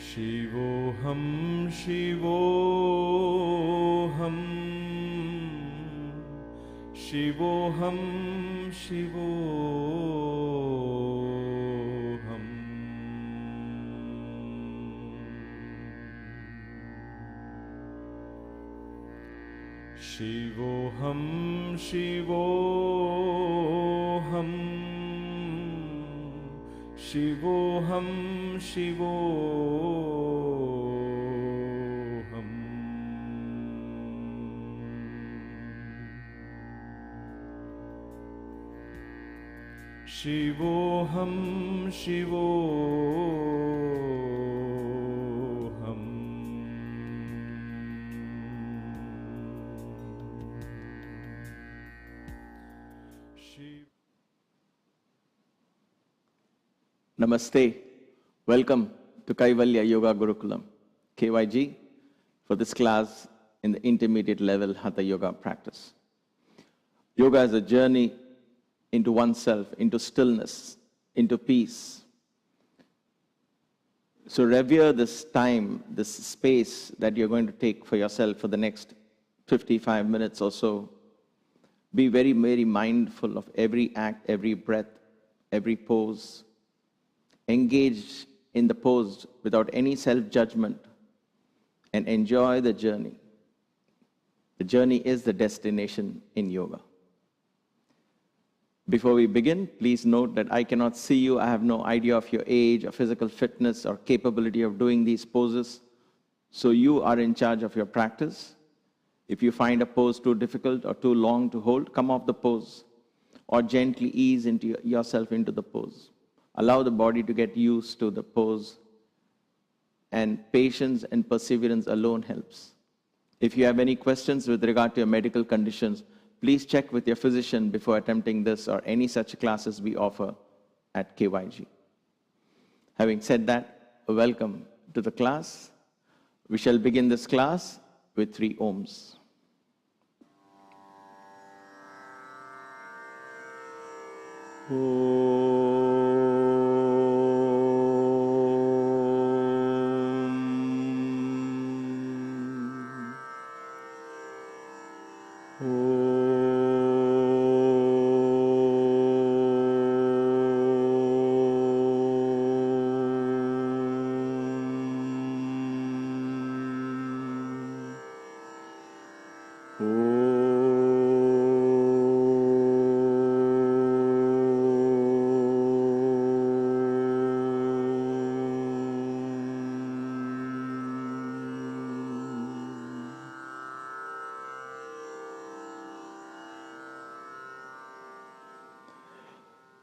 Shivoham, Shivoham, Shivoham, Shivoham. Shivoham, Shivoham, Shivoham, Shivoham. Shivoham, Shivoham. Namaste. Welcome to Kaivalya Yoga Gurukulam, KYG, for this class in the intermediate level Hatha Yoga practice. Yoga is a journey into oneself, into stillness, into peace. So revere this time, this space that you're going to take for yourself for the next 55 minutes or so. Be very, very mindful of every act, every breath, every pose. Engage in the pose without any self-judgment and enjoy the journey. The journey is the destination in yoga. Before we begin, please note that I cannot see you. I have no idea of your age or physical fitness or capability of doing these poses. So you are in charge of your practice. If you find a pose too difficult or too long to hold, come off the pose or gently ease yourself into the pose. Allow the body to get used to the pose, and patience and perseverance alone helps. If you have any questions with regard to your medical conditions, please check with your physician before attempting this or any such classes we offer at KYG. Having said that, welcome to the class. We shall begin this class with 3 ohms.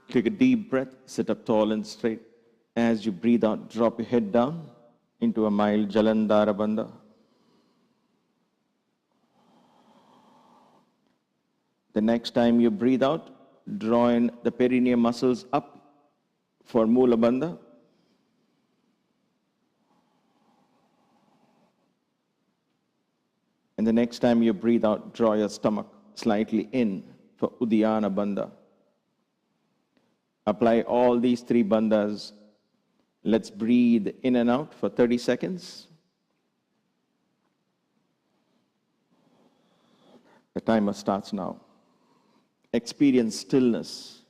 Take a deep breath, sit up tall and straight. As you breathe out, drop your head down into a mild Jalandhara Bandha. The next time you breathe out, draw in the perineum muscles up for Mula Bandha. And the next time you breathe out, draw your stomach slightly in for Uddiyana Bandha. Apply all these 3 bandhas. Let's breathe in and out for 30 seconds. The timer starts now. Experience stillness.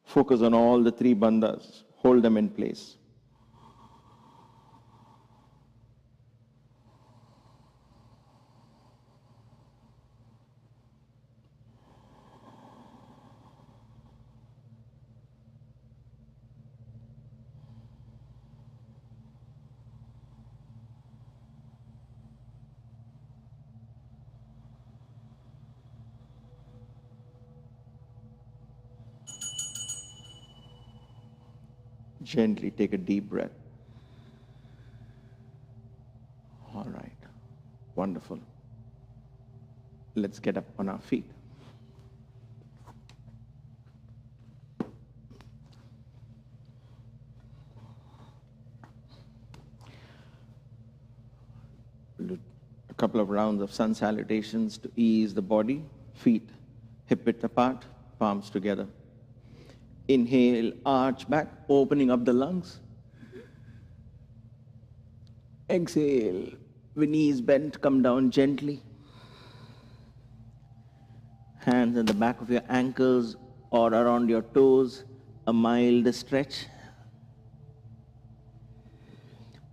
Focus on all the 3 bandhas. Hold them in place. Gently take a deep breath. All right. Wonderful. Let's get up on our feet. A couple of rounds of sun salutations to ease the body. Feet hip-width apart, palms together. Inhale, arch back, opening up the lungs. Exhale. With knees bent, come down gently. Hands at the back of your ankles or around your toes. A mild stretch.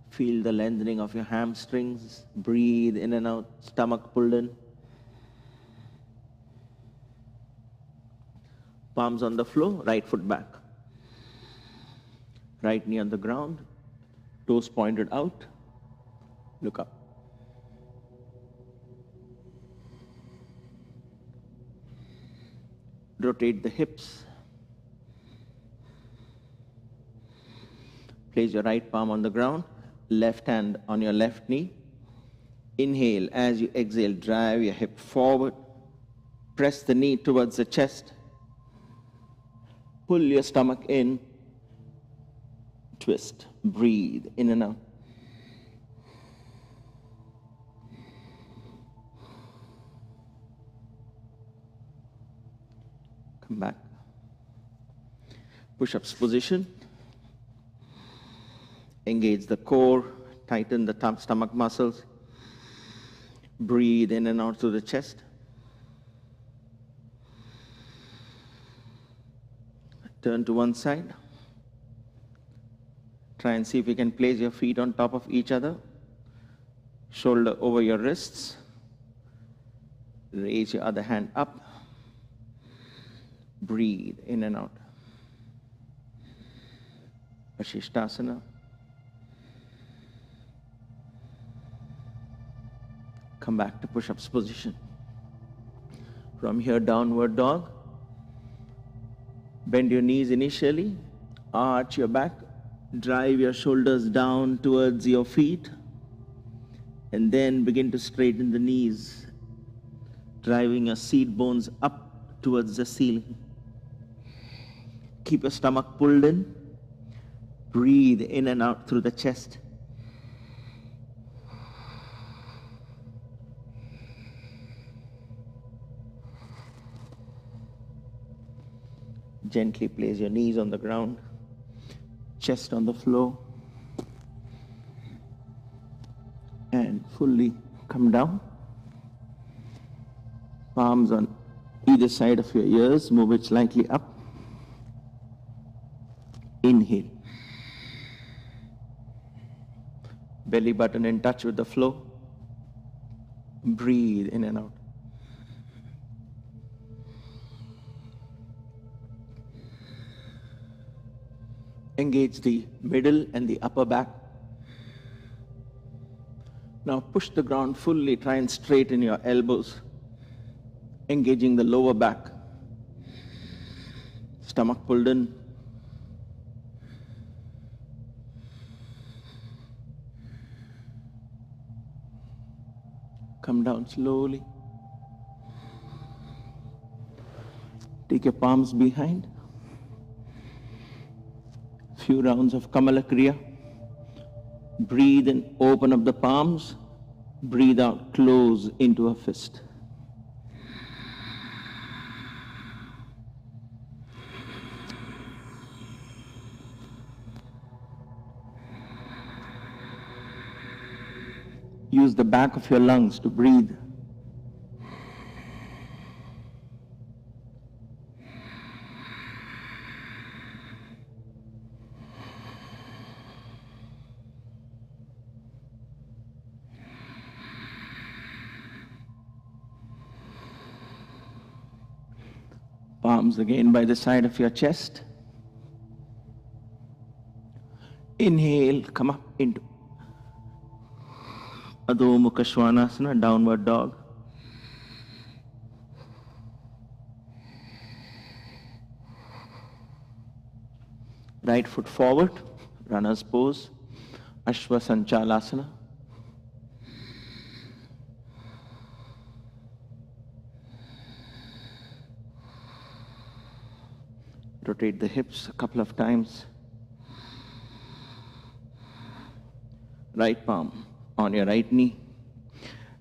Feel the lengthening of your hamstrings. Breathe in and out, stomach pulled in. Palms on the floor, right foot back. Right knee on the ground, toes pointed out. Look up. Rotate the hips. Place your right palm on the ground, left hand on your left knee. Inhale, as you exhale, drive your hip forward. Press the knee towards the chest. Pull your stomach in. Twist. Breathe in and out. Come back. Push-ups position. Engage the core, tighten the stomach muscles. Breathe in and out through the chest. Turn to one side. Try and see if you can place your feet on top of each other. Shoulder over your wrists. Raise your other hand up. Breathe in and out. Vasishthasana. Come back to push-ups position. From here, downward dog. Bend your knees initially. Arch your back. Drive your shoulders down towards your feet. And then begin to straighten the knees. Driving your seat bones up towards the ceiling. Keep your stomach pulled in. Breathe in and out through the chest. Gently place your knees on the ground, chest on the floor, and fully come down. Palms on either side of your ears, move it slightly up. Inhale. Belly button in touch with the floor. Breathe in and out. Engage the middle and the upper back. Now push the ground fully, try and straighten your elbows. Engaging the lower back. Stomach pulled in. Come down slowly. Take your palms behind. Few rounds of Kamala Kriya. Breathe in, open up the palms. Breathe out, close into a fist. Use the back of your lungs to breathe. Palms again by the side of your chest. Inhale, come up into Adho Mukha Svanasana, downward dog. Right foot forward, runner's pose, Ashwa Sanchalasana. Rotate the hips a couple of times. Right palm on your right knee.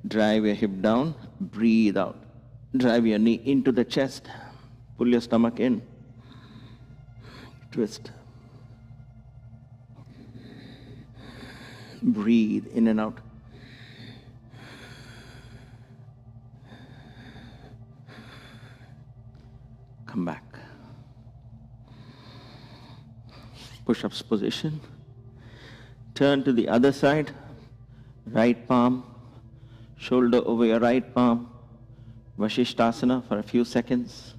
Drive your hip down. Breathe out. Drive your knee into the chest. Pull your stomach in. Twist. Breathe in and out. Come back. Push-ups position. Turn to the other side. Right palm, shoulder over your right palm. Vasishthasana for a few seconds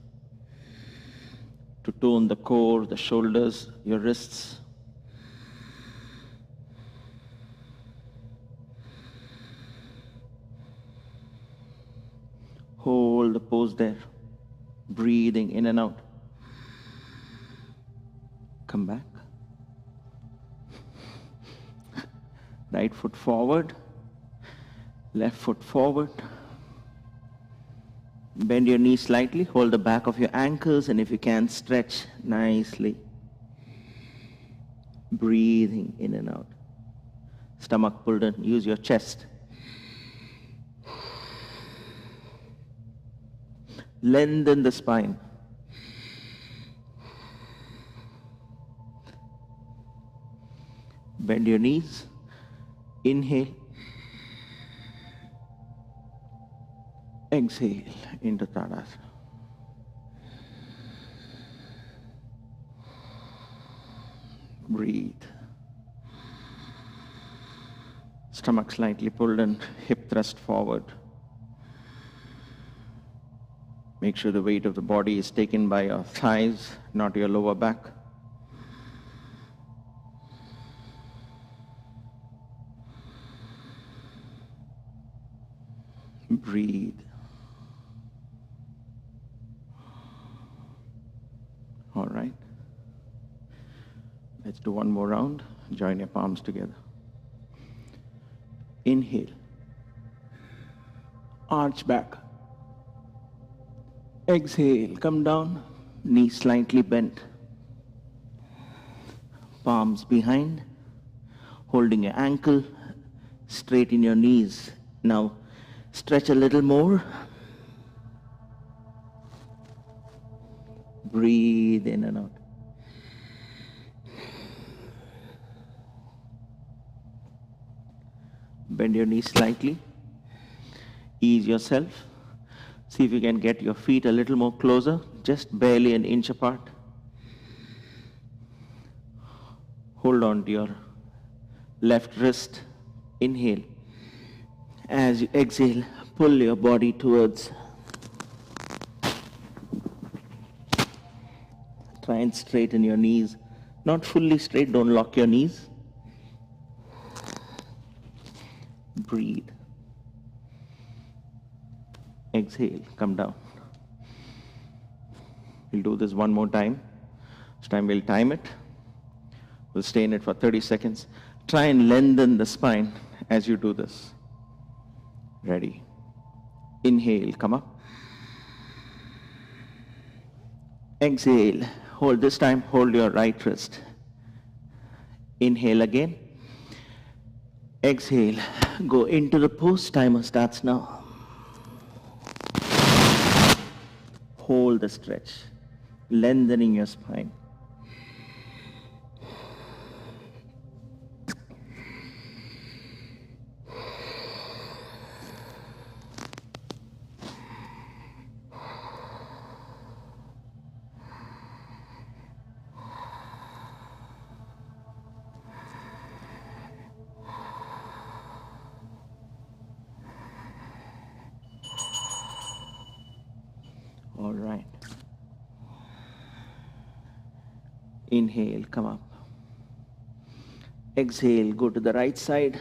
to tone the core, the shoulders, your wrists. Hold the pose there, breathing in and out. Come back. Right foot forward, left foot forward. Bend your knees slightly, hold the back of your ankles, and if you can, stretch nicely. Breathing in and out. Stomach pulled in, use your chest. Lengthen the spine. Bend your knees. Inhale. Exhale into Tadasana. Breathe. Stomach slightly pulled in, hip thrust forward. Make sure the weight of the body is taken by your thighs, not your lower back. Breathe. All right. Let's do one more round. Join your palms together. Inhale. Arch back. Exhale. Come down. Knees slightly bent. Palms behind. Holding your ankle. Straighten your knees. Now, stretch a little more. Breathe in and out. Bend your knees slightly. Ease yourself. See if you can get your feet a little more closer, just barely an inch apart. Hold on to your left wrist. Inhale. As you exhale, pull your body towards. Try and straighten your knees. Not fully straight, don't lock your knees. Breathe. Exhale, come down. We'll do this one more time. This time we'll time it. We'll stay in it for 30 seconds. Try and lengthen the spine as you do this. Ready. Inhale, come up. Exhale. Hold this time, hold your right wrist. Inhale again. Exhale. Go into the pose. Timer starts now. Hold the stretch, lengthening your spine. All right. Inhale, come up. Exhale, go to the right side.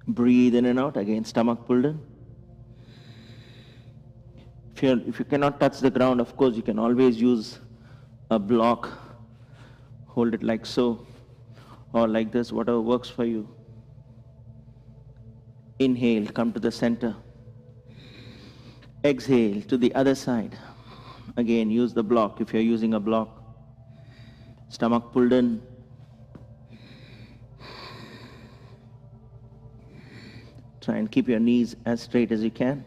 Breathe in and out. Again, stomach pulled in. If you cannot touch the ground, of course, you can always use a block. Hold it like so, or like this, whatever works for you. Inhale, come to the center. Exhale to the other side. Again, use the block if you're using a block. Stomach pulled in. Try and keep your knees as straight as you can.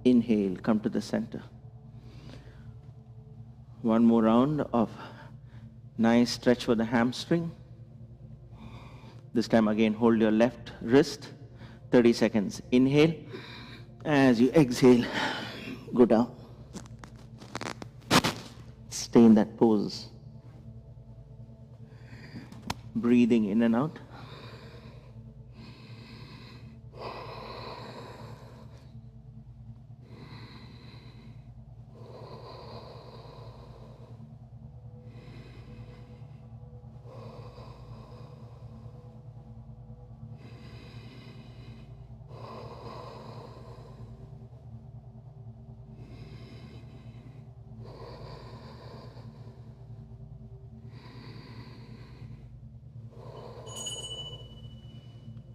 Inhale, come to the center. One more round of nice stretch for the hamstring. This time again, hold your left wrist. 30 seconds. Inhale. As you exhale, go down. Stay in that pose. Breathing in and out.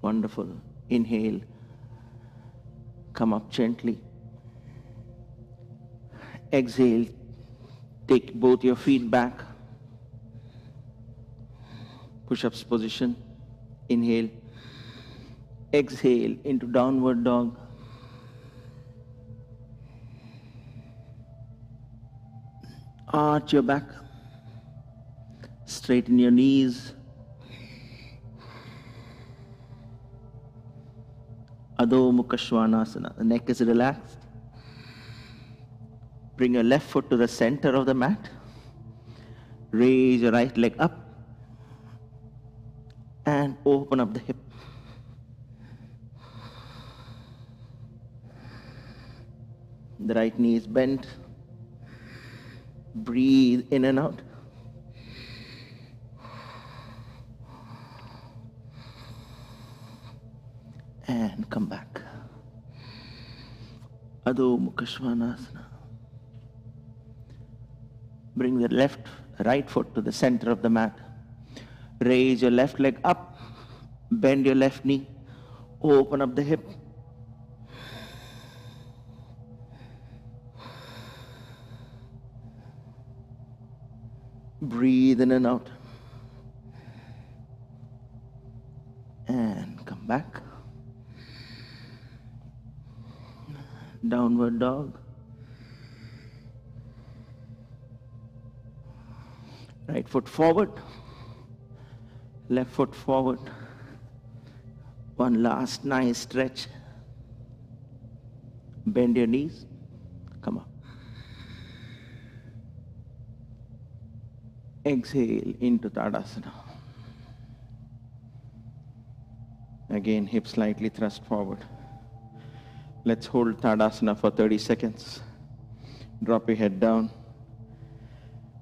Wonderful. Inhale. Come up gently. Exhale. Take both your feet back. Push-ups position. Inhale. Exhale into downward dog. Arch your back. Straighten your knees. Adho Mukha Svanasana. The neck is relaxed. Bring your left foot to the center of the mat. Raise your right leg up. And open up the hip. The right knee is bent. Breathe in and out. And come back. Adho Mukha Svanasana. Bring the right foot to the center of the mat. Raise your left leg up. Bend your left knee. Open up the hip. Breathe in and out. And come back. Downward dog. Right foot forward. Left foot forward. One last nice stretch. Bend your knees. Come up. Exhale into Tadasana. Again, hips slightly thrust forward. Let's hold Tadasana for 30 seconds. Drop your head down.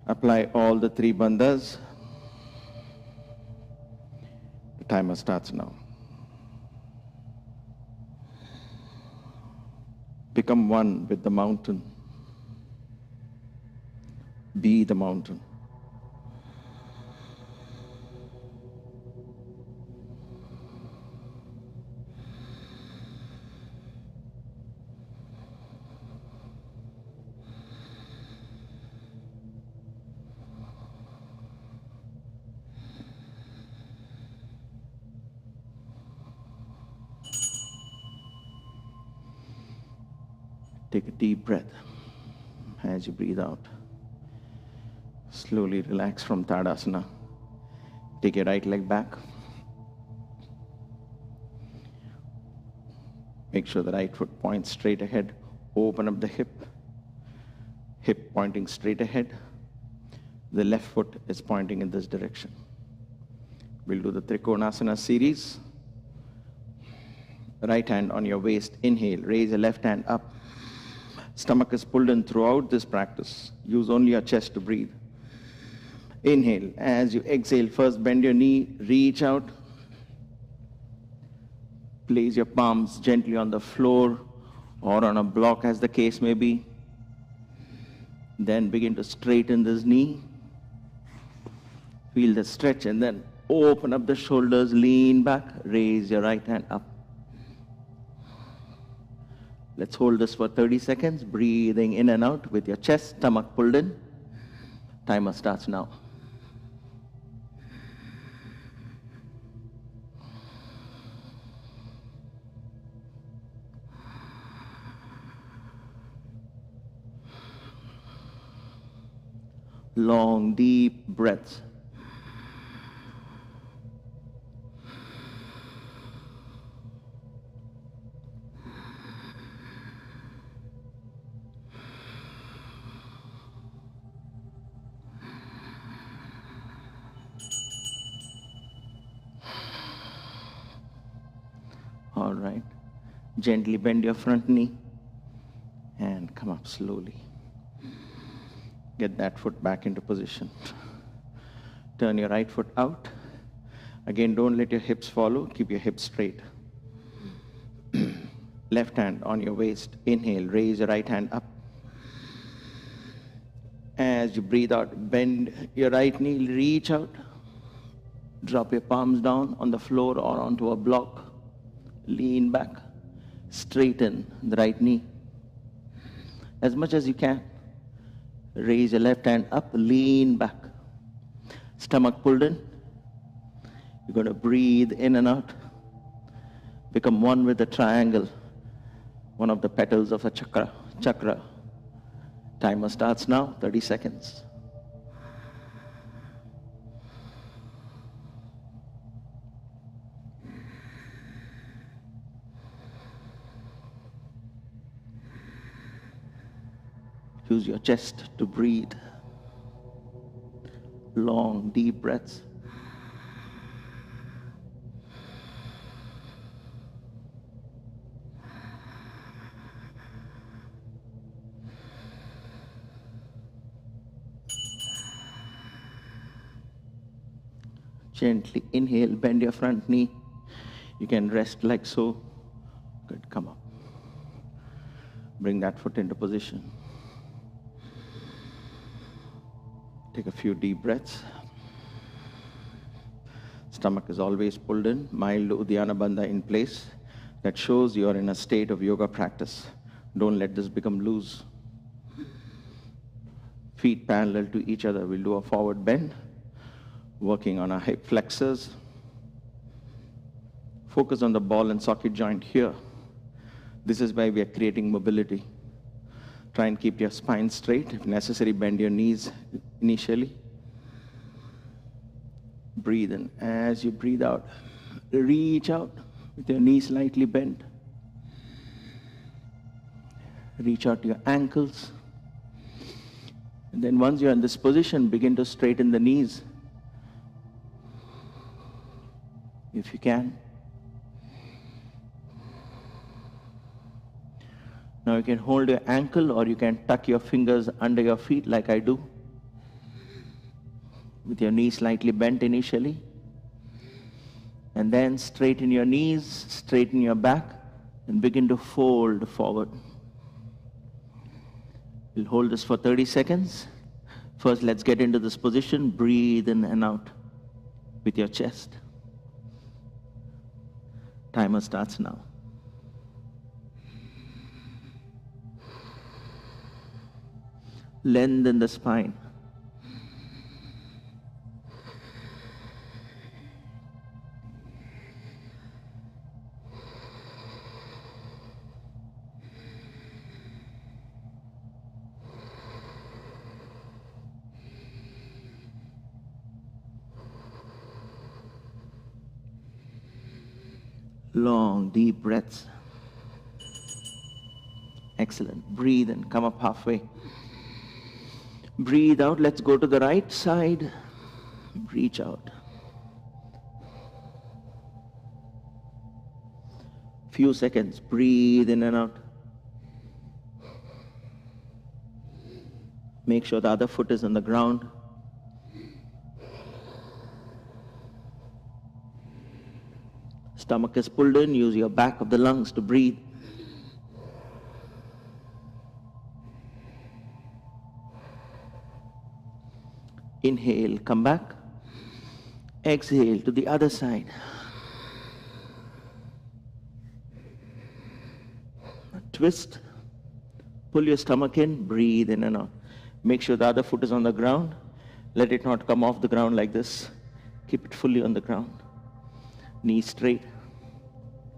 Apply all the 3 bandhas. The timer starts now. Become one with the mountain. Be the mountain. Take a deep breath as you breathe out. Slowly relax from Tadasana. Take your right leg back. Make sure the right foot points straight ahead. Open up the hip. Hip pointing straight ahead. The left foot is pointing in this direction. We'll do the Trikonasana series. Right hand on your waist. Inhale. Raise your left hand up. Stomach is pulled in throughout this practice. Use only your chest to breathe. Inhale. As you exhale, first bend your knee, reach out. Place your palms gently on the floor or on a block as the case may be. Then begin to straighten this knee. Feel the stretch and then open up the shoulders, lean back, raise your right hand up. Let's hold this for 30 seconds, breathing in and out with your chest, stomach pulled in. Timer starts now. Long, deep breaths. All right. Gently bend your front knee and come up slowly. Get that foot back into position. Turn your right foot out. Again, don't let your hips follow. Keep your hips straight. Left hand on your waist. Inhale, raise your right hand up. As you breathe out, bend your right knee, reach out. Drop your palms down on the floor or onto a block. Lean back. Straighten the right knee as much as you can. Raise your left hand up, lean back. Stomach pulled in. You're going to breathe in and out. Become one with the triangle, one of the petals of a chakra. Timer starts now, 30 seconds. Use your chest to breathe. Long, deep breaths. Gently inhale, bend your front knee. You can rest like so. Good, come up. Bring that foot into position. Take a few deep breaths. Stomach is always pulled in. Mild Uddiyana Bandha in place. That shows you are in a state of yoga practice. Don't let this become loose. Feet parallel to each other. We'll do a forward bend. Working on our hip flexors. Focus on the ball and socket joint here. This is why we are creating mobility. Try and keep your spine straight. If necessary, bend your knees initially. Breathe in. As you breathe out, reach out with your knees slightly bent. Reach out to your ankles. And then once you're in this position, begin to straighten the knees. If you can. Now you can hold your ankle or you can tuck your fingers under your feet like I do. With your knees slightly bent initially. And then straighten your knees, straighten your back, and begin to fold forward. We'll hold this for 30 seconds. First, let's get into this position. Breathe in and out with your chest. Timer starts now. Lengthen the spine. Long, deep breaths. Excellent. Breathe in, come up halfway. Breathe out, let's go to the right side. Reach out. Few seconds, breathe in and out. Make sure the other foot is on the ground. Stomach is pulled in, use your back of the lungs to breathe. Inhale, come back. Exhale to the other side. Twist. Pull your stomach in, breathe in and out. Make sure the other foot is on the ground. Let it not come off the ground like this. Keep it fully on the ground. Knees straight.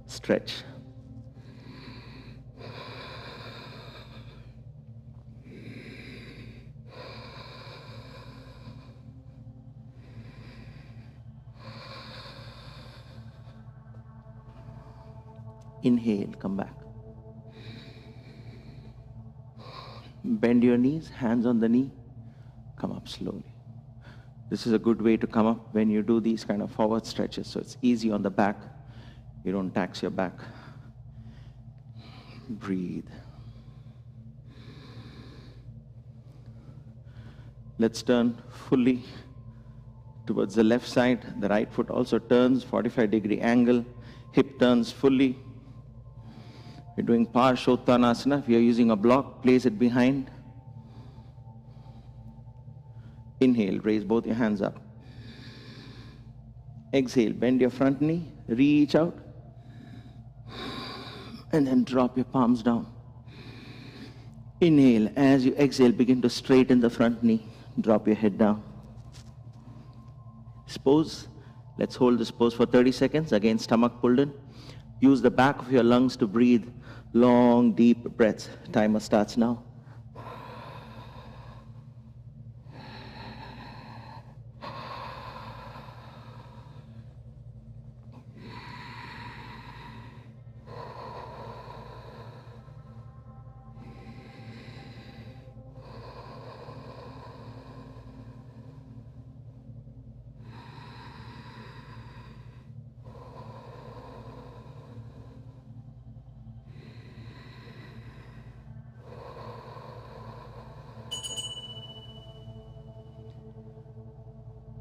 Stretch. Inhale, come back. Bend your knees, hands on the knee, come up slowly. This is a good way to come up when you do these kind of forward stretches, so it's easy on the back. You don't tax your back. Breathe. Let's turn fully towards the left side. The right foot also turns, 45-degree angle. Hip turns fully. We're doing Parshottanasana. If you're using a block, place it behind. Inhale, raise both your hands up. Exhale, bend your front knee, reach out. And then drop your palms down. Inhale, as you exhale, begin to straighten the front knee. Drop your head down. This pose, let's hold this pose for 30 seconds. Again, stomach pulled in. Use the back of your lungs to breathe long, deep breaths. Timer starts now.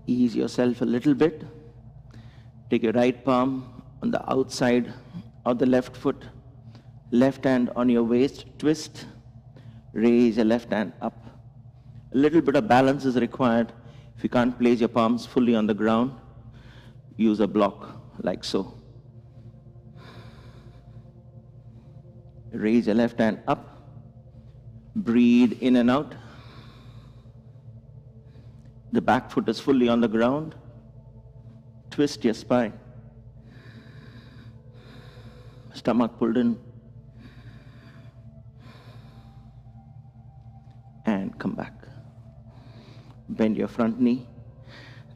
Ease yourself a little bit. Take your right palm on the outside of the left foot. Left hand on your waist, twist. Raise your left hand up. A little bit of balance is required. If you can't place your palms fully on the ground, use a block like so. Raise your left hand up. Breathe in and out. The back foot is fully on the ground. Twist your spine. Stomach pulled in. And come back. Bend your front knee.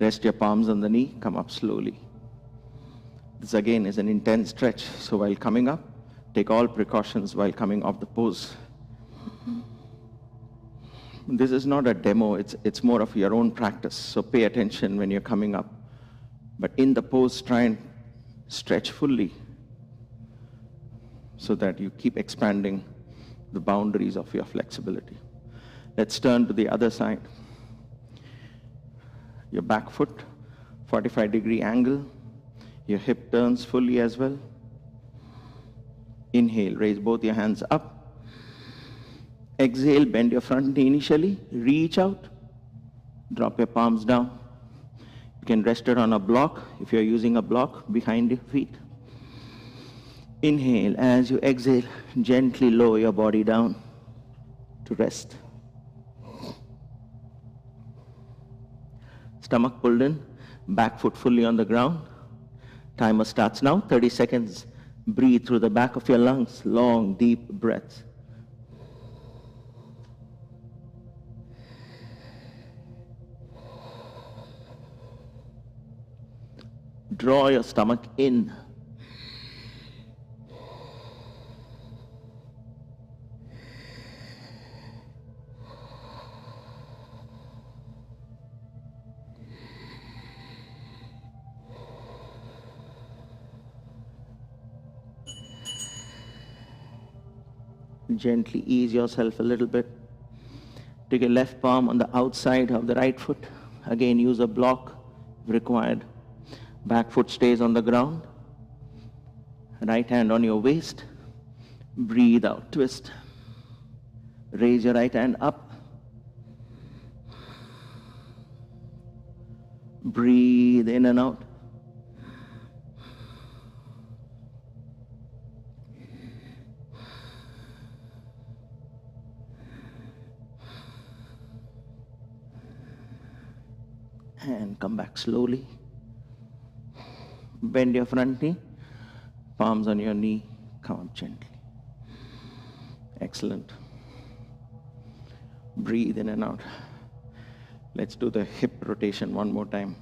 Rest your palms on the knee. Come up slowly. This again is an intense stretch. So while coming up, take all precautions while coming off the pose. This is not a demo, it's more of your own practice. So pay attention when you're coming up. But in the pose, try and stretch fully so that you keep expanding the boundaries of your flexibility. Let's turn to the other side. Your back foot, 45-degree angle. Your hip turns fully as well. Inhale, raise both your hands up. Exhale, bend your front knee initially, reach out, drop your palms down. You can rest it on a block, if you're using a block, behind your feet. Inhale, as you exhale, gently lower your body down to rest. Stomach pulled in, back foot fully on the ground. Timer starts now, 30 seconds. Breathe through the back of your lungs, long, deep breaths. Draw your stomach in. Gently ease yourself a little bit. Take your left palm on the outside of the right foot. Again, use a block if required. Back foot stays on the ground. Right hand on your waist. Breathe out, twist. Raise your right hand up. Breathe in and out. And come back slowly. Bend your front knee, palms on your knee, come up gently. Excellent. Breathe in and out. Let's do the hip rotation one more time.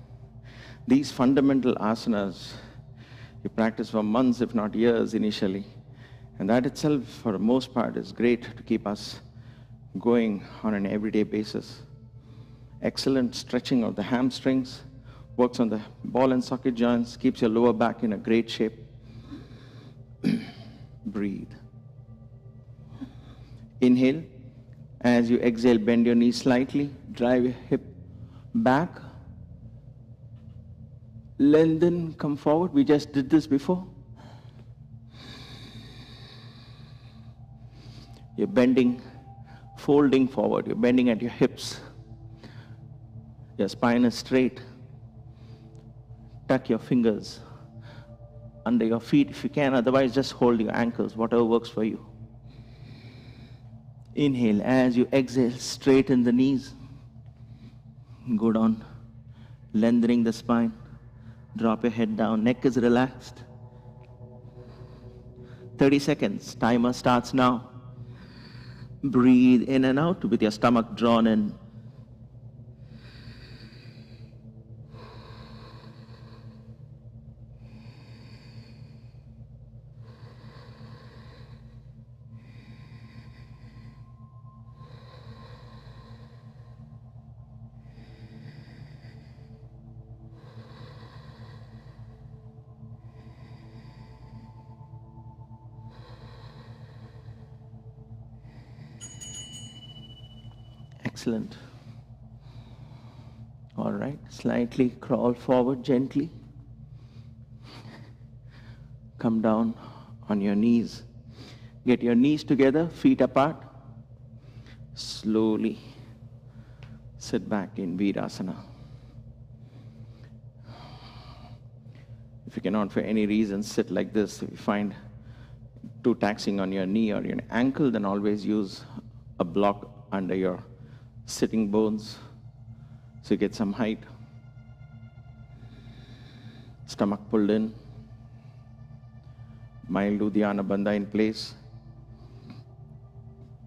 These fundamental asanas, You practice for months, if not years, initially. And that itself, for the most part, is great to keep us going on an everyday basis. Excellent stretching of the hamstrings, works on the ball and socket joints, keeps your lower back in a great shape. Breathe. Inhale. As you exhale, bend your knees slightly, drive your hip back. Lengthen, come forward. We just did this before. You're bending, folding forward. You're bending at your hips. Your spine is straight. Tuck your fingers under your feet if you can. Otherwise, just hold your ankles, whatever works for you. Inhale. As you exhale, straighten the knees. Go down, lengthening the spine. Drop your head down. Neck is relaxed. 30 seconds. Timer starts now. Breathe in and out with your stomach drawn in. Excellent. All right, slightly crawl forward gently. Come down on your knees. Get your knees together, feet apart. Slowly sit back in Veerasana. If you cannot for any reason sit like this, if you find too taxing on your knee or your ankle, then always use a block under your sitting bones so you get some height. Stomach pulled in. Mild Uddiyana Bandha in place.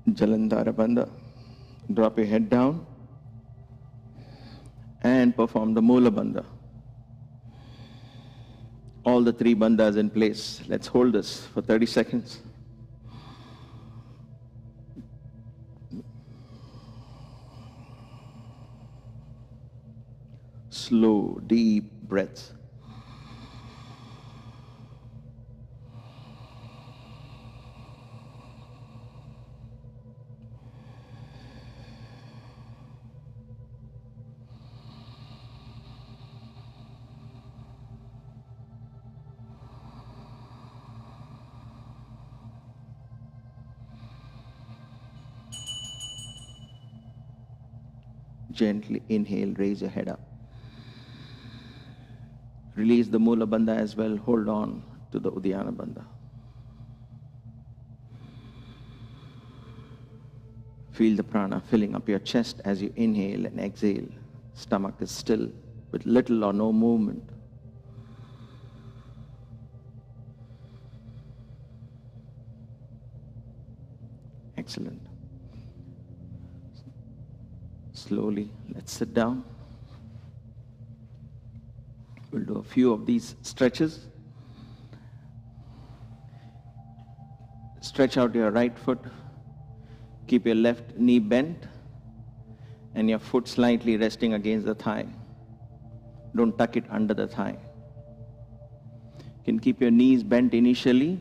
Jalandhara Bandha. Drop your head down and perform the Mula Bandha. All the three bandhas in place. Let's hold this for 30 seconds. Slow, deep breaths. Gently inhale, raise your head up. Release the Mula Bandha as well. Hold on to the Uddiyana Bandha. Feel the prana filling up your chest as you inhale and exhale. Stomach is still with little or no movement. Excellent. Slowly, let's sit down. We'll do a few of these stretches. Stretch out your right foot. Keep your left knee bent and your foot slightly resting against the thigh. Don't tuck it under the thigh. You can keep your knees bent initially.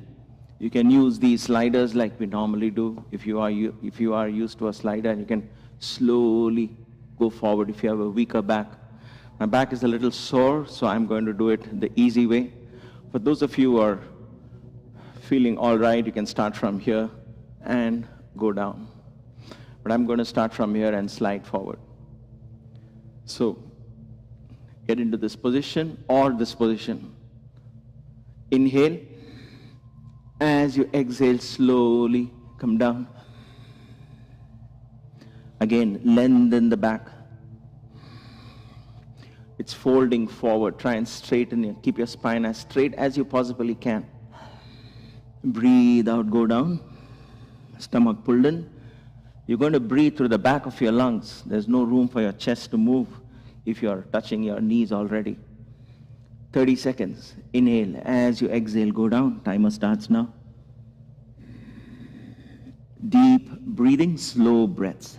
You can use these sliders like we normally do. If you are used to a slider, you can slowly go forward if you have a weaker back. My back is a little sore, so I'm going to do it the easy way. For those of you who are feeling all right, you can start from here and go down. But I'm going to start from here and slide forward. So, get into this position or this position. Inhale. As you exhale, slowly come down. Again, lengthen the back. It's folding forward. Try and straighten it. Keep your spine as straight as you possibly can. Breathe out, go down. Stomach pulled in. You're going to breathe through the back of your lungs. There's no room for your chest to move if you're touching your knees already. 30 seconds. Inhale. As you exhale, go down. Timer starts now. Deep breathing, slow breaths.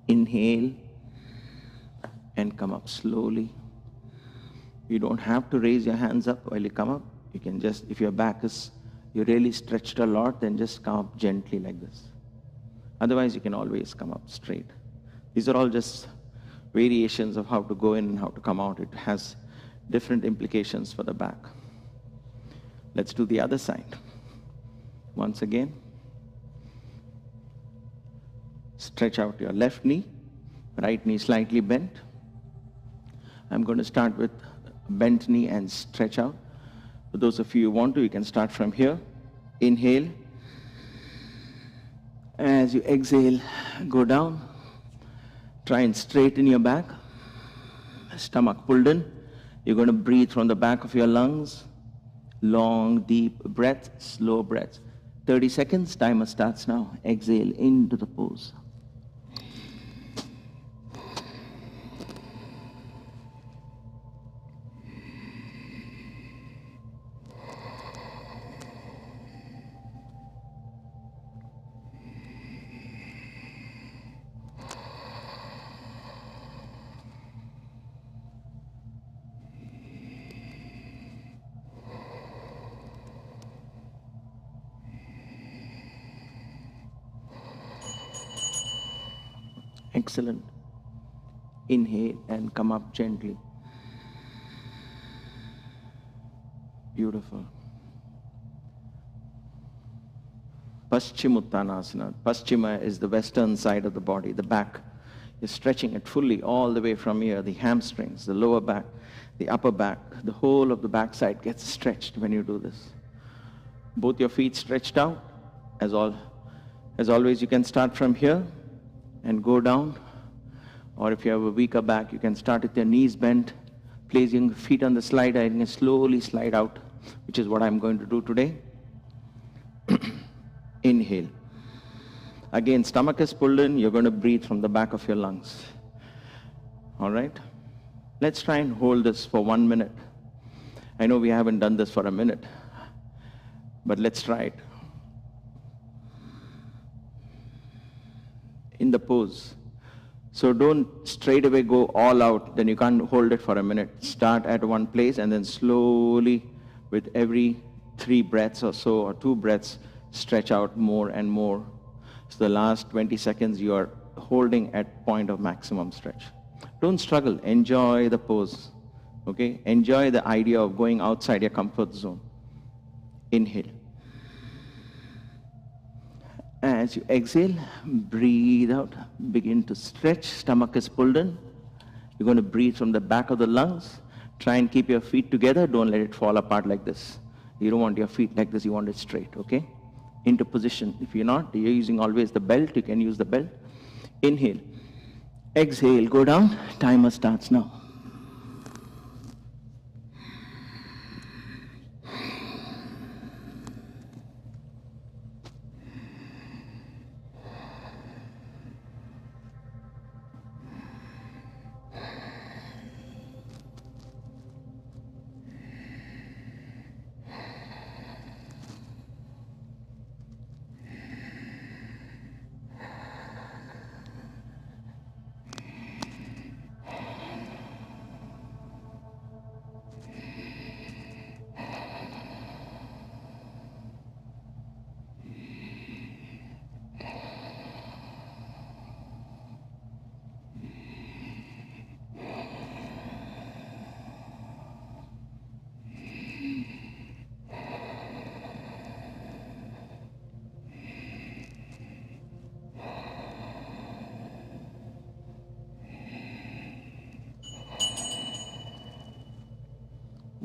Inhale and come up slowly. You don't have to raise your hands up while you come up. You can just, if your back is, you really stretched a lot, then just come up gently like this. Otherwise, you can always come up straight. These are all just variations of how to go in and how to come out. It has different implications for the back. Let's do the other side. Once again. Stretch out your left knee, right knee slightly bent. I'm going to start with bent knee and stretch out. For those of you who want to, you can start from here. Inhale. As you exhale, go down. Try and straighten your back. Stomach pulled in. You're going to breathe from the back of your lungs. Long, deep breath, slow breath. 30 seconds, timer starts now. Exhale into the pose. Excellent. Inhale and come up gently. Beautiful. Paschimuttanasana. Paschima is the western side of the body, the back. You're stretching it fully all the way from here, the hamstrings, the lower back, the upper back, the whole of the back side gets stretched when you do this. Both your feet stretched out. As always, you can start from here and go down. Or if you have a weaker back, you can start with your knees bent, placing your feet on the slider and slowly slide out, which is what I'm going to do today. Inhale. Again, stomach is pulled in. You're going to breathe from the back of your lungs. All right? Let's try and hold this for 1 minute. I know we haven't done this for a minute, but let's try it. In the pose. So don't straight away go all out, then you can't hold it for a minute. Start at one place and then slowly, with every 3 breaths or so, or 2 breaths, stretch out more and more. So the last 20 seconds you are holding at point of maximum stretch. Don't struggle, enjoy the pose, okay? Enjoy the idea of going outside your comfort zone. Inhale. As you exhale, breathe out, begin to stretch, stomach is pulled in. You're going to breathe from the back of the lungs. Try and keep your feet together, don't let it fall apart like this. You don't want your feet like this, you want it straight, okay? Into position. If you're not, you're using always the belt, you can use the belt. Inhale. Exhale, go down, timer starts now.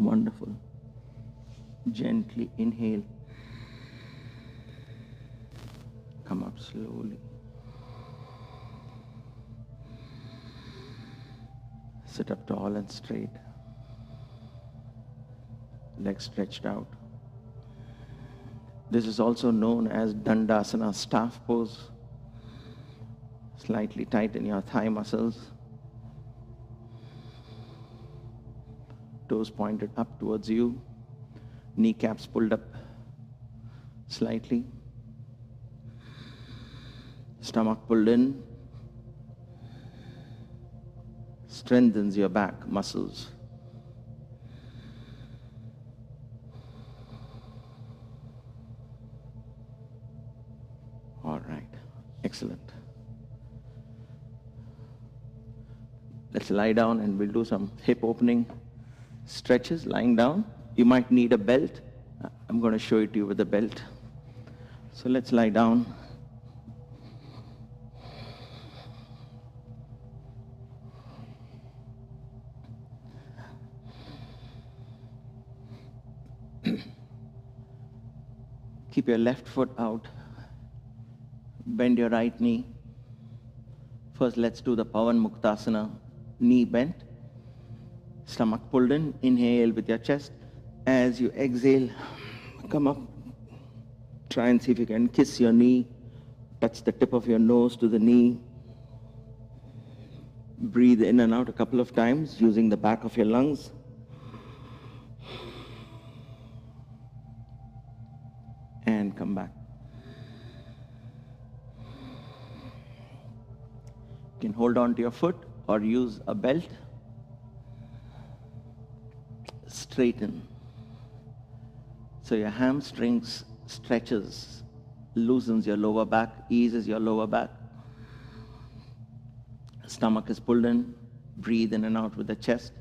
Wonderful. Gently inhale. Come up slowly. Sit up tall and straight. Legs stretched out. This is also known as Dandasana, staff pose. Slightly tighten your thigh muscles. Toes pointed up towards you. Kneecaps pulled up slightly. Stomach pulled in. Strengthens your back muscles. All right, excellent. Let's lie down and we'll do some hip opening stretches lying down. You might need a belt. I'm going to show it to you with a belt. So let's lie down. Keep your left foot out. Bend your right knee. First, let's do the Pavan Muktasana, knee bent. Stomach pulled in. Inhale with your chest. As you exhale, come up. Try and see if you can kiss your knee. Touch the tip of your nose to the knee. Breathe in and out a couple of times using the back of your lungs. And come back. You can hold on to your foot or use a belt. Straighten. So your hamstrings stretches, loosens your lower back, eases your lower back. Stomach is pulled in. Breathe in and out with the chest.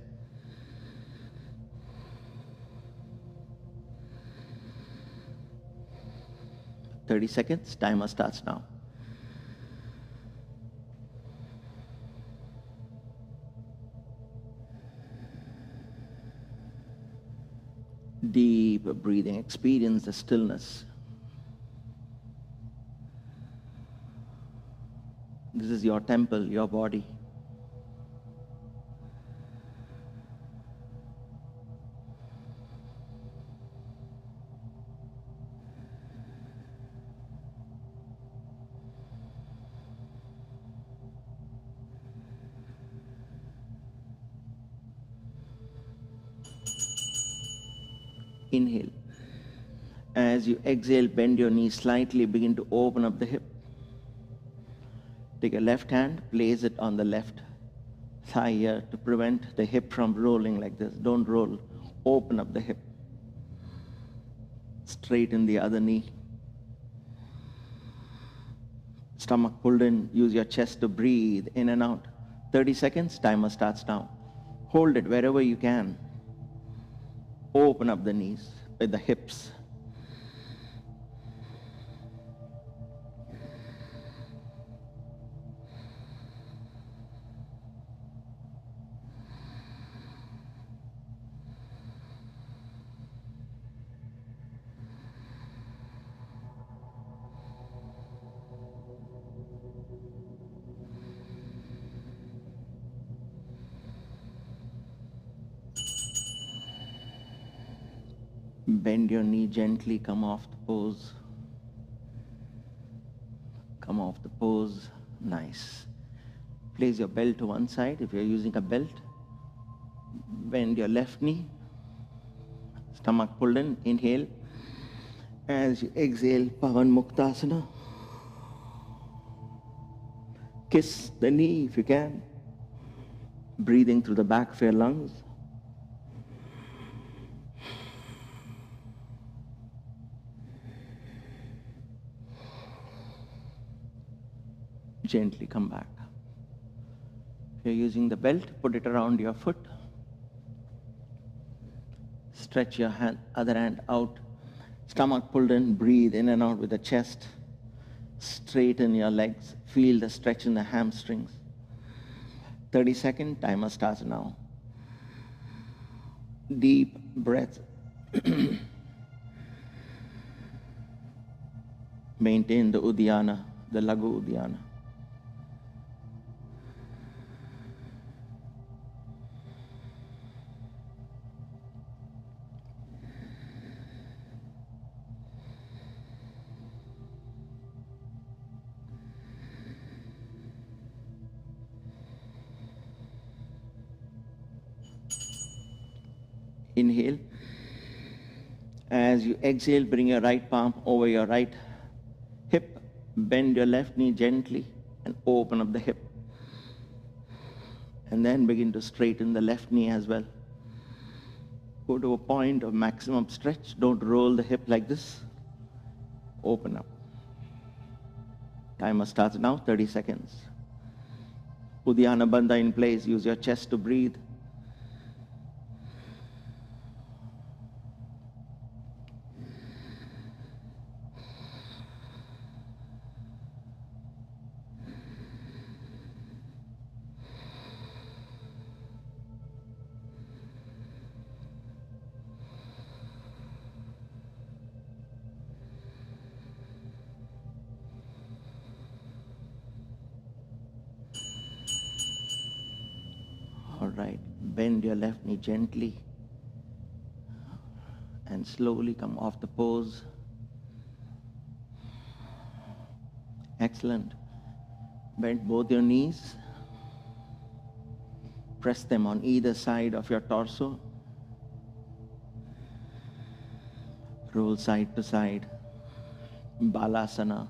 "30 seconds. Timer starts now. Deep breathing. Experience the stillness. This is your temple, your body. Inhale. As you exhale, bend your knees slightly, begin to open up the hip. Take your left hand, place it on the left thigh here to prevent the hip from rolling like this. Don't roll. Open up the hip. Straighten the other knee. Stomach pulled in. Use your chest to breathe in and out. 30 seconds. Timer starts now. Hold it wherever you can. Open up the knees with the hips. Bend your knee gently, come off the pose. Come off the pose. Nice. Place your belt to one side if you're using a belt. Bend your left knee. Stomach pulled in. Inhale. As you exhale, Pavan Muktasana. Kiss the knee if you can. Breathing through the back of your lungs. Gently come back. If you're using the belt, put it around your foot. Stretch your hand, other hand out. Stomach pulled in, breathe in and out with the chest. Straighten your legs. Feel the stretch in the hamstrings. 30 second, timer starts now. Deep breath. Maintain the Uddiyana, the Lagu Uddiyana. Inhale. As you exhale, bring your right palm over your right hip. Bend your left knee gently and open up the hip. And then begin to straighten the left knee as well. Go to a point of maximum stretch. Don't roll the hip like this. Open up. Timer starts now, 30 seconds. Uddiyana Bandha in place. Use your chest to breathe. All right, bend your left knee gently and slowly come off the pose. Excellent. Bend both your knees. Press them on either side of your torso. Roll side to side. Balasana.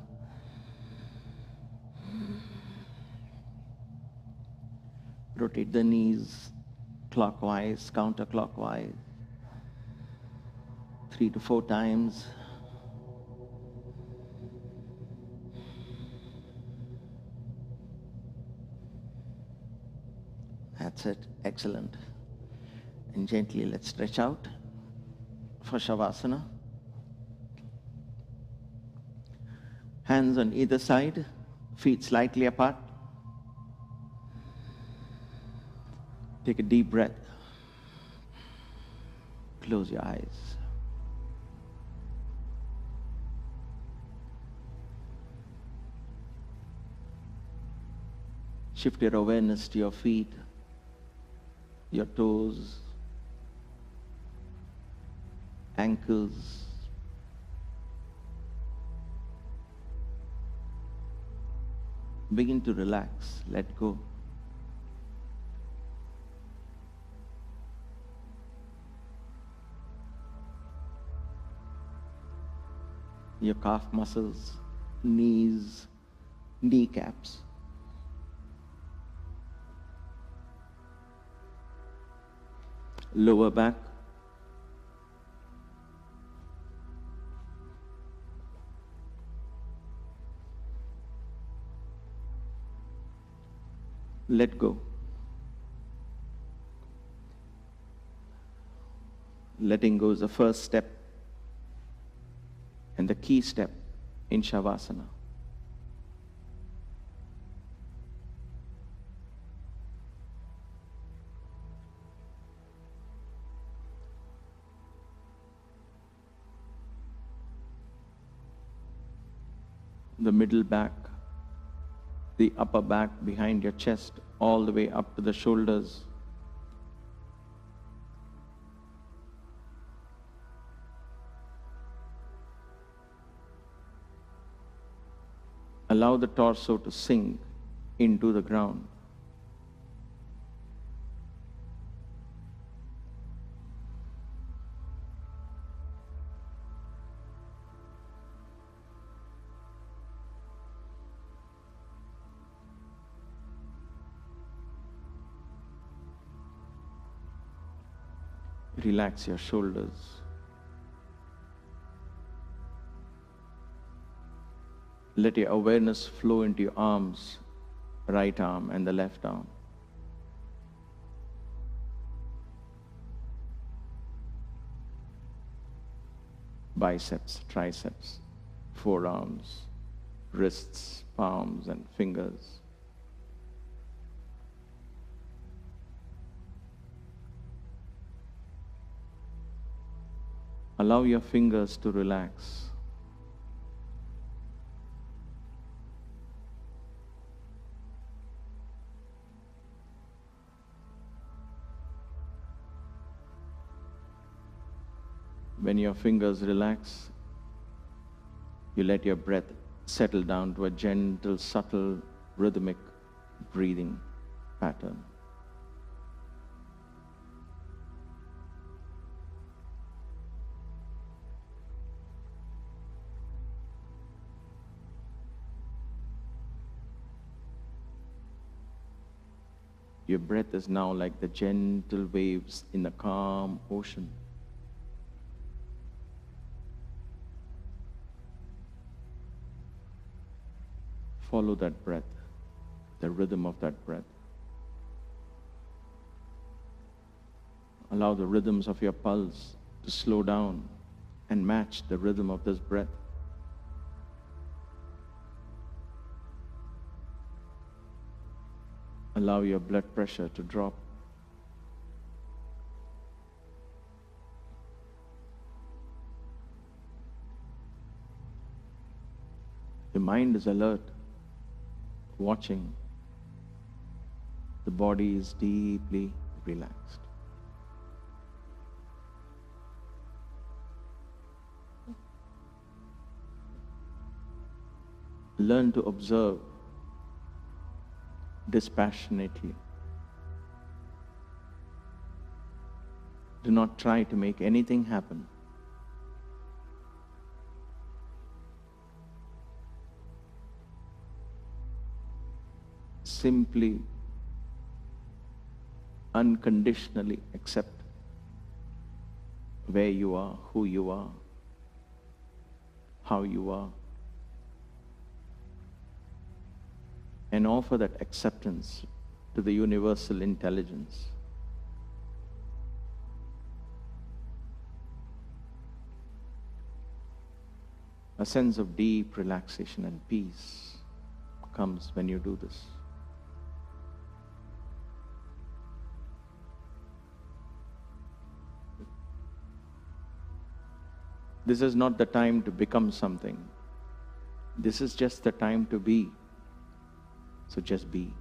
Rotate the knees clockwise, counterclockwise, 3 to 4 times. That's it. Excellent. And gently let's stretch out for Savasana. Hands on either side, feet slightly apart. Take a deep breath. Close your eyes. Shift your awareness to your feet, your toes, ankles. Begin to relax, let go. Your calf muscles, knees, kneecaps. Lower back. Let go. Letting go is the first step and the key step in Savasana. The middle back, the upper back behind your chest, all the way up to the shoulders. Allow the torso to sink into the ground. Relax your shoulders. Let your awareness flow into your arms, right arm and the left arm. Biceps, triceps, forearms, wrists, palms and fingers. Allow your fingers to relax. When your fingers relax, you let your breath settle down to a gentle, subtle, rhythmic breathing pattern. Your breath is now like the gentle waves in a calm ocean. Follow that breath, the rhythm of that breath. Allow the rhythms of your pulse to slow down and match the rhythm of this breath. Allow your blood pressure to drop. The mind is alert, watching. The body is deeply relaxed. Learn to observe dispassionately. Do not try to make anything happen. Simply, unconditionally accept where you are, who you are, how you are, and offer that acceptance to the universal intelligence. A sense of deep relaxation and peace comes when you do this. This is not the time to become something. This is just the time to be. So just be.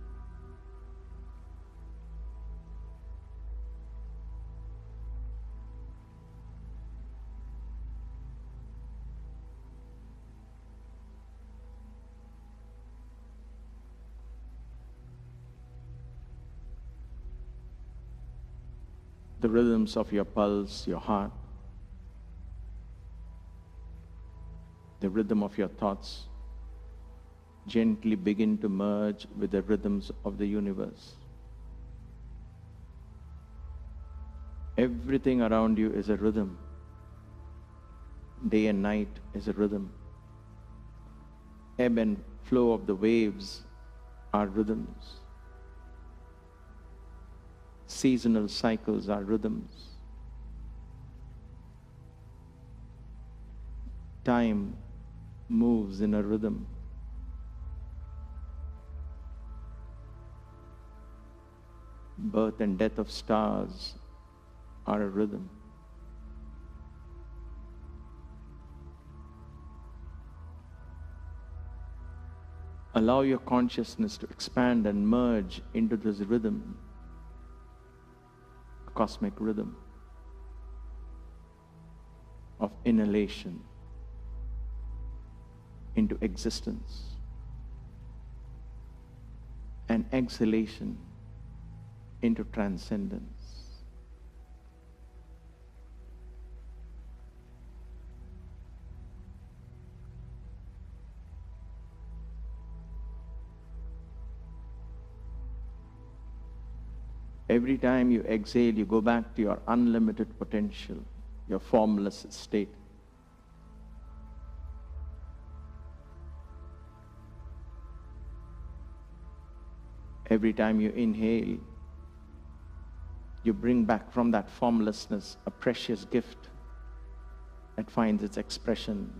The rhythms of your pulse, your heart, the rhythm of your thoughts gently begin to merge with the rhythms of the universe. Everything around you is a rhythm. Day and night is a rhythm. Ebb and flow of the waves are rhythms. Seasonal cycles are rhythms. Time moves in a rhythm. Birth and death of stars are a rhythm. Allow your consciousness to expand and merge into this rhythm, a cosmic rhythm of inhalation into existence and exhalation into transcendence. Every time you exhale, you go back to your unlimited potential, your formless state. Every time you inhale, you bring back from that formlessness a precious gift that finds its expression.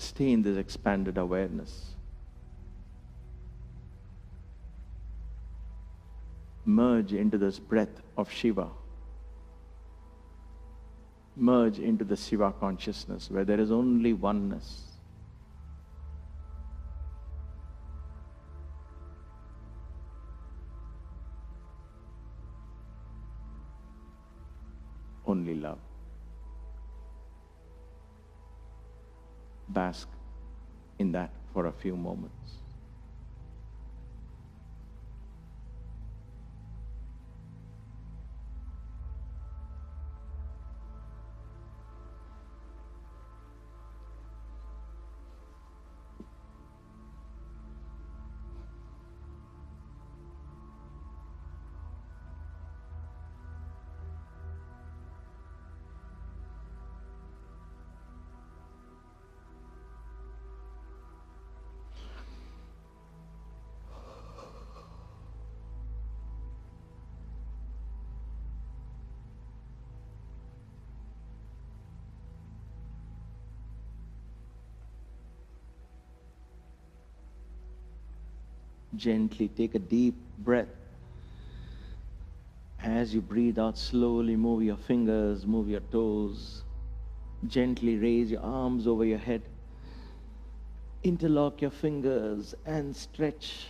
Stay in this expanded awareness. Merge into this breath of Shiva. Merge into the Shiva consciousness where there is only oneness. Only love. Bask in that for a few moments. Gently take a deep breath. As you breathe out, slowly move your fingers, move your toes. Gently raise your arms over your head. Interlock your fingers and stretch.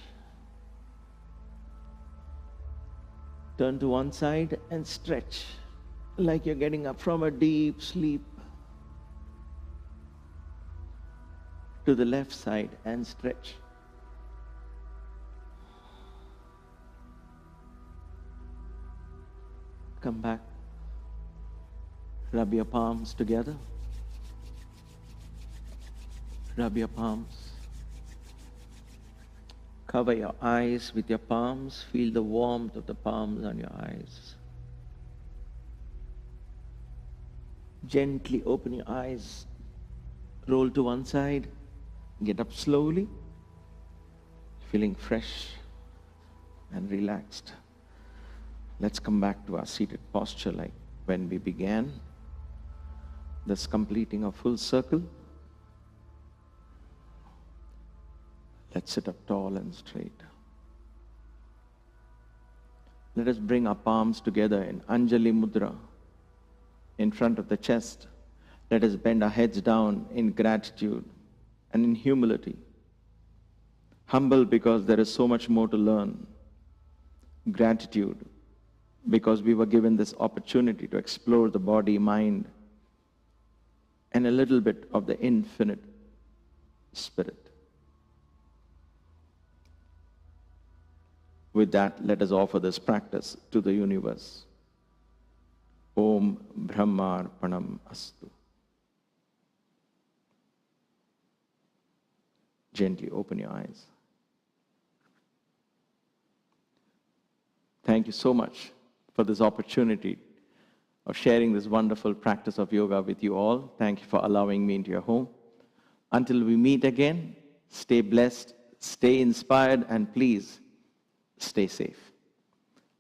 Turn to one side and stretch like you're getting up from a deep sleep. To the left side and stretch. Come back. Rub your palms together. Rub your palms. Cover your eyes with your palms. Feel the warmth of the palms on your eyes. Gently open your eyes. Roll to one side. Get up slowly. Feeling fresh and relaxed. Let's come back to our seated posture like when we began. Thus completing a full circle. Let's sit up tall and straight. Let us bring our palms together in Anjali Mudra in front of the chest. Let us bend our heads down in gratitude and in humility. Humble because there is so much more to learn. Gratitude because we were given this opportunity to explore the body, mind, and a little bit of the infinite spirit. With that, let us offer this practice to the universe. Om Brahmarpanam Astu. Gently open your eyes. Thank you so much for this opportunity of sharing this wonderful practice of yoga with you all. Thank you for allowing me into your home. Until we meet again, stay blessed, stay inspired, and please stay safe.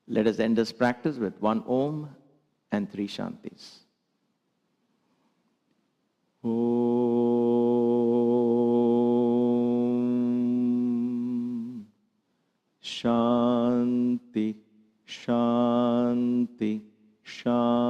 Let us end this practice with one Om and three Shantis. Om Shanti Shanti Shanti.